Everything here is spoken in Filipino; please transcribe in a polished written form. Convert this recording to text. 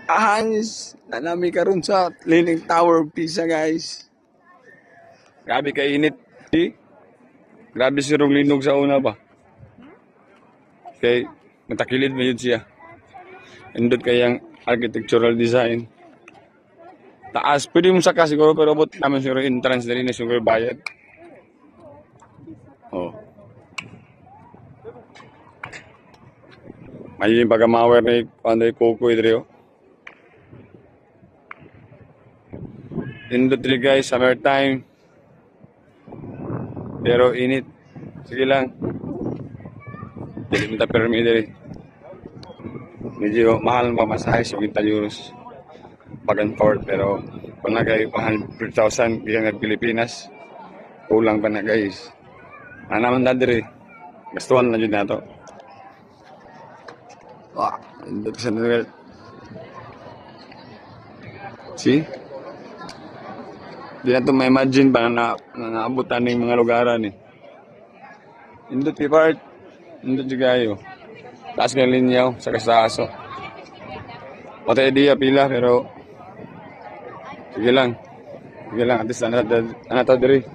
Ahans, nanami karon sa Leaning Tower of Pisa, guys. Grabe kainit. Grabe sirong linog sa una pa. Kay matakilid mo yun siya. Indot kayang architectural design. Taas, pwede mo saka siguro pero abot naman siguro entrance na rin na siguro bayad. Oh. May yung pagkamawer na yung kuko ito. Indot rin guys, summertime. Pero init. Sige lang. Jadi minta permi dari. Medyo mahal ang pamasahe, 50 euros. Back and forth, pero kung na kayo 100,000 bilang ng Pilipinas, kulang pa na guys. Naman na diri. Gastuhan na dyan na to. Wah, hindi ko siya see? Di na ito ma-imagine pa na naabutan ng mga lugaran eh. Indot pi part. Indot juga kayo. Taas ng linyaw sa kasaso. Wata idea pila pero sige lang. Sige lang. At least anata diri.